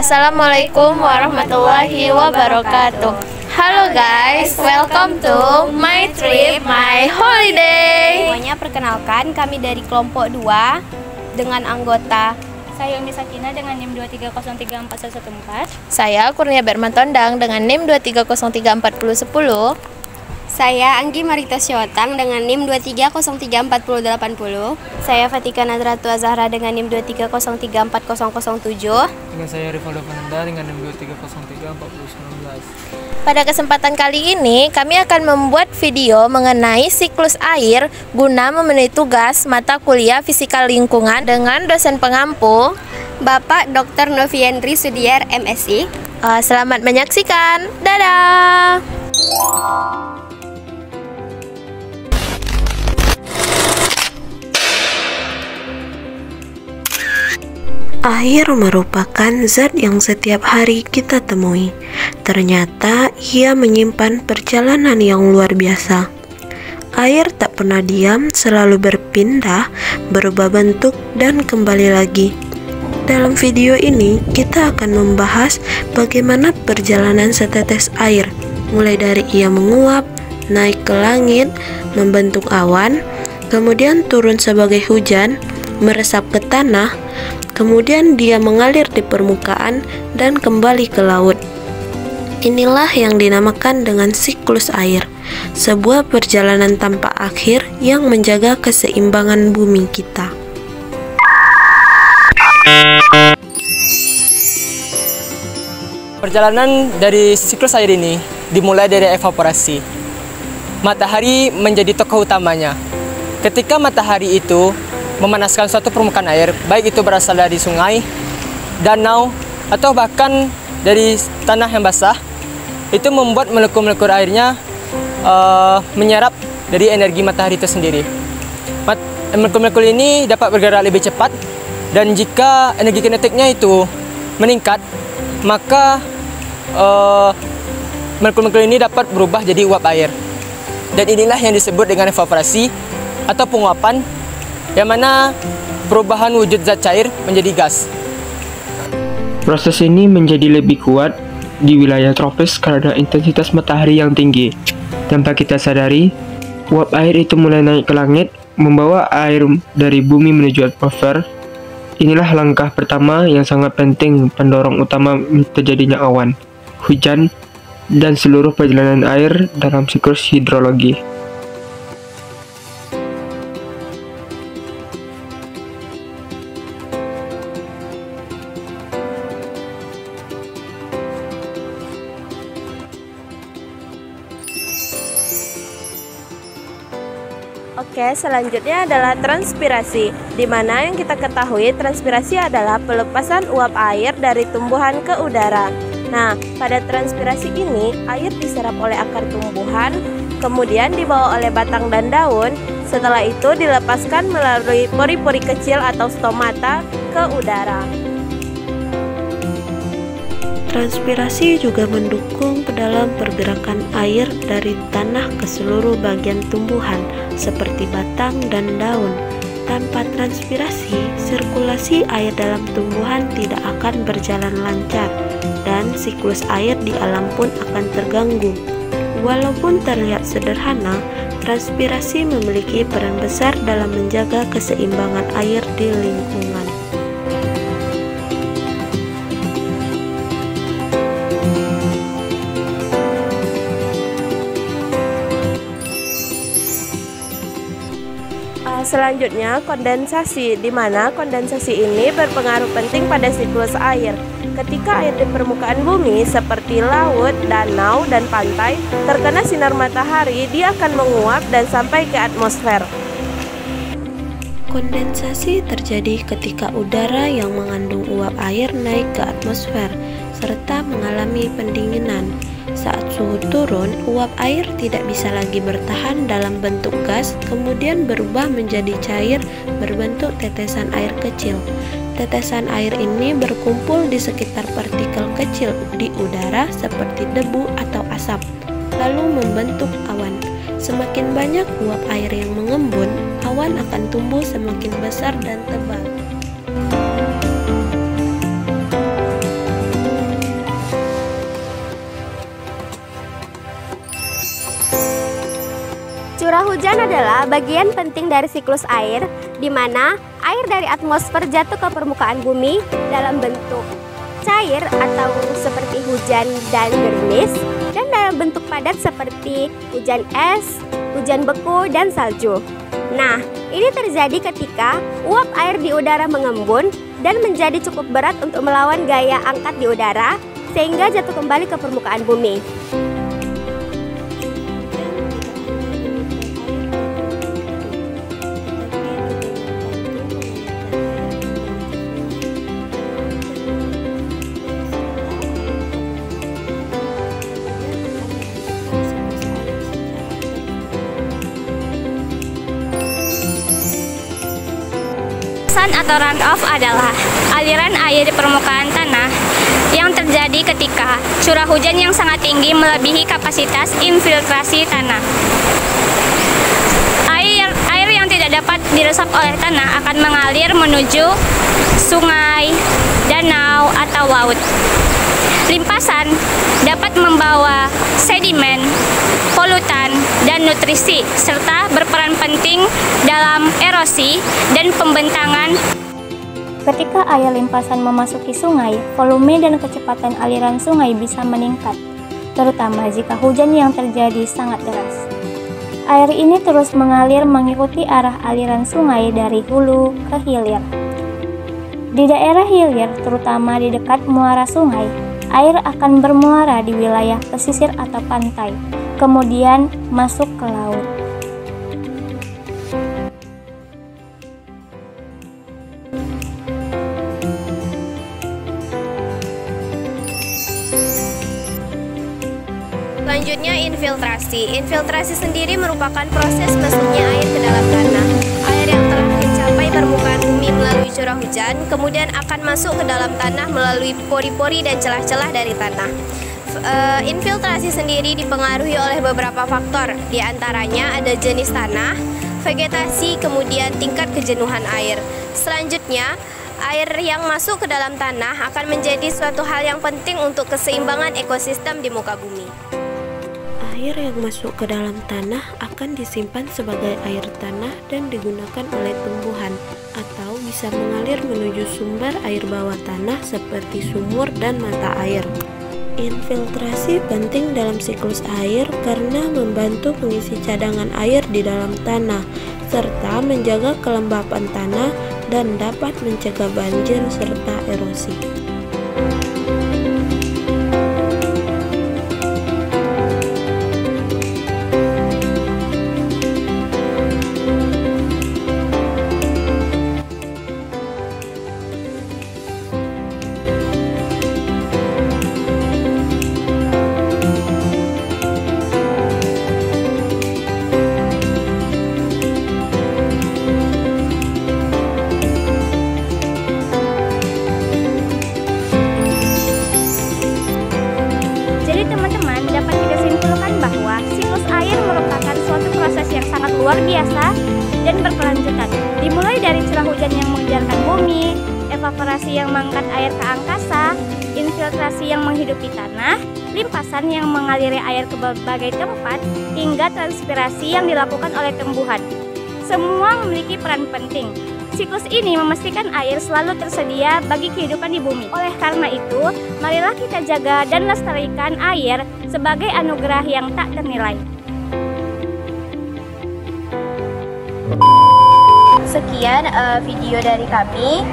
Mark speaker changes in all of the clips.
Speaker 1: Assalamualaikum warahmatullahi wabarakatuh. Halo guys, welcome to my trip, my holiday.
Speaker 2: Semuanya perkenalkan, kami dari kelompok 2 dengan anggota
Speaker 3: saya Umi Sakina dengan NIM 230341114.
Speaker 1: Saya Kurnia Berman Tondang dengan NIM 230341010.
Speaker 2: Saya Anggi Marita Syotang dengan NIM 2303480. Saya Fatika Nadratu Azahra dengan NIM 230340007.
Speaker 4: Dengan saya Rivaldo Fernanda dengan NIM 2303419.
Speaker 1: Pada kesempatan kali ini, kami akan membuat video mengenai siklus air guna memenuhi tugas mata kuliah Fisika Lingkungan dengan dosen pengampu
Speaker 2: Bapak Dr. Noviendri Sudiar, MSI.
Speaker 1: Selamat menyaksikan. Dadah.
Speaker 5: Air merupakan zat yang setiap hari kita temui. Ternyata ia menyimpan perjalanan yang luar biasa. Air tak pernah diam, selalu berpindah, berubah bentuk, dan kembali lagi. Dalam video ini, kita akan membahas bagaimana perjalanan setetes air, mulai dari ia menguap, naik ke langit, membentuk awan, kemudian turun sebagai hujan, meresap ke tanah, kemudian dia mengalir di permukaan dan kembali ke laut. Inilah yang dinamakan dengan siklus air, sebuah perjalanan tanpa akhir yang menjaga keseimbangan bumi kita.
Speaker 4: Perjalanan dari siklus air ini dimulai dari evaporasi. Matahari menjadi tokoh utamanya. Ketika matahari itu memanaskan suatu permukaan air, baik itu berasal dari sungai, danau, atau bahkan dari tanah yang basah, itu membuat molekul-molekul airnya menyerap dari energi matahari itu sendiri. Molekul-molekul ini dapat bergerak lebih cepat, dan jika energi kinetiknya itu meningkat, maka molekul-molekul ini dapat berubah jadi uap air. Dan inilah yang disebut dengan evaporasi atau penguapan, yang mana perubahan wujud zat cair menjadi gas.
Speaker 6: Proses ini menjadi lebih kuat di wilayah tropis karena intensitas matahari yang tinggi. Tanpa kita sadari, uap air itu mulai naik ke langit, membawa air dari bumi menuju atmosfer. Inilah langkah pertama yang sangat penting, pendorong utama terjadinya awan, hujan, dan seluruh perjalanan air dalam siklus hidrologi.
Speaker 1: Oke, selanjutnya adalah transpirasi, di mana yang kita ketahui transpirasi adalah pelepasan uap air dari tumbuhan ke udara. Nah, pada transpirasi ini, air diserap oleh akar tumbuhan, kemudian dibawa oleh batang dan daun, setelah itu dilepaskan melalui pori-pori kecil atau stomata ke udara.
Speaker 5: Transpirasi juga mendukung dalam pergerakan air dari tanah ke seluruh bagian tumbuhan seperti batang dan daun. Tanpa transpirasi, sirkulasi air dalam tumbuhan tidak akan berjalan lancar dan siklus air di alam pun akan terganggu. Walaupun terlihat sederhana, transpirasi memiliki peran besar dalam menjaga keseimbangan air di lingkungan.
Speaker 1: Selanjutnya kondensasi, di mana kondensasi ini berpengaruh penting pada siklus air. Ketika air di permukaan bumi seperti laut, danau, dan pantai terkena sinar matahari, dia akan menguap dan sampai ke atmosfer.
Speaker 5: Kondensasi terjadi ketika udara yang mengandung uap air naik ke atmosfer serta mengalami pendinginan. Saat suhu turun, uap air tidak bisa lagi bertahan dalam bentuk gas, kemudian berubah menjadi cair berbentuk tetesan air kecil. Tetesan air ini berkumpul di sekitar partikel kecil di udara seperti debu atau asap, lalu membentuk awan. Semakin banyak uap air yang mengembun, awan akan tumbuh semakin besar dan tebal.
Speaker 2: hujan adalah bagian penting dari siklus air, di mana air dari atmosfer jatuh ke permukaan bumi dalam bentuk cair atau seperti hujan dan gerimis, dan dalam bentuk padat seperti hujan es, hujan beku, dan salju. Nah, ini terjadi ketika uap air di udara mengembun dan menjadi cukup berat untuk melawan gaya angkat di udara, sehingga jatuh kembali ke permukaan bumi.
Speaker 3: Atau runoff adalah aliran air di permukaan tanah yang terjadi ketika curah hujan yang sangat tinggi melebihi kapasitas infiltrasi tanah. Air yang tidak dapat diresap oleh tanah akan mengalir menuju sungai, danau, atau laut. Limpasan dapat membawa sedimen, polutan, dan nutrisi, serta berperan penting dalam erosi dan pembentangan.
Speaker 7: Ketika air limpasan memasuki sungai, volume dan kecepatan aliran sungai bisa meningkat, terutama jika hujan yang terjadi sangat deras. Air ini terus mengalir mengikuti arah aliran sungai dari hulu ke hilir. Di daerah hilir, terutama di dekat muara sungai, air akan bermuara di wilayah pesisir atau pantai, kemudian masuk ke laut.
Speaker 1: Selanjutnya infiltrasi. Infiltrasi sendiri merupakan proses masuknya air ke dalam tanah. Air yang telah mencapai permukaan bumi melalui curah hujan, kemudian akan masuk ke dalam tanah melalui pori-pori dan celah-celah dari tanah. Infiltrasi sendiri dipengaruhi oleh beberapa faktor, di antaranya ada jenis tanah, vegetasi, kemudian tingkat kejenuhan air. Selanjutnya, air yang masuk ke dalam tanah akan menjadi suatu hal yang penting untuk keseimbangan ekosistem di muka bumi.
Speaker 5: Air yang masuk ke dalam tanah akan disimpan sebagai air tanah dan digunakan oleh tumbuhan, atau bisa mengalir menuju sumber air bawah tanah seperti sumur dan mata air. Infiltrasi penting dalam siklus air karena membantu mengisi cadangan air di dalam tanah, serta menjaga kelembapan tanah dan dapat mencegah banjir serta erosi.
Speaker 7: Luar biasa dan berkelanjutan, dimulai dari curah hujan yang mengejarkan bumi, evaporasi yang mengangkat air ke angkasa, infiltrasi yang menghidupi tanah, limpasan yang mengaliri air ke berbagai tempat, hingga transpirasi yang dilakukan oleh tumbuhan. Semua memiliki peran penting. Siklus ini memastikan air selalu tersedia bagi kehidupan di bumi. Oleh karena itu, marilah kita jaga dan lestarikan air sebagai anugerah yang tak ternilai.
Speaker 1: Sekian video dari kami,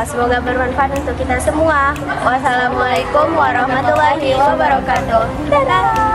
Speaker 1: semoga bermanfaat untuk kita semua. Wassalamualaikum warahmatullahi wabarakatuh. Dadah.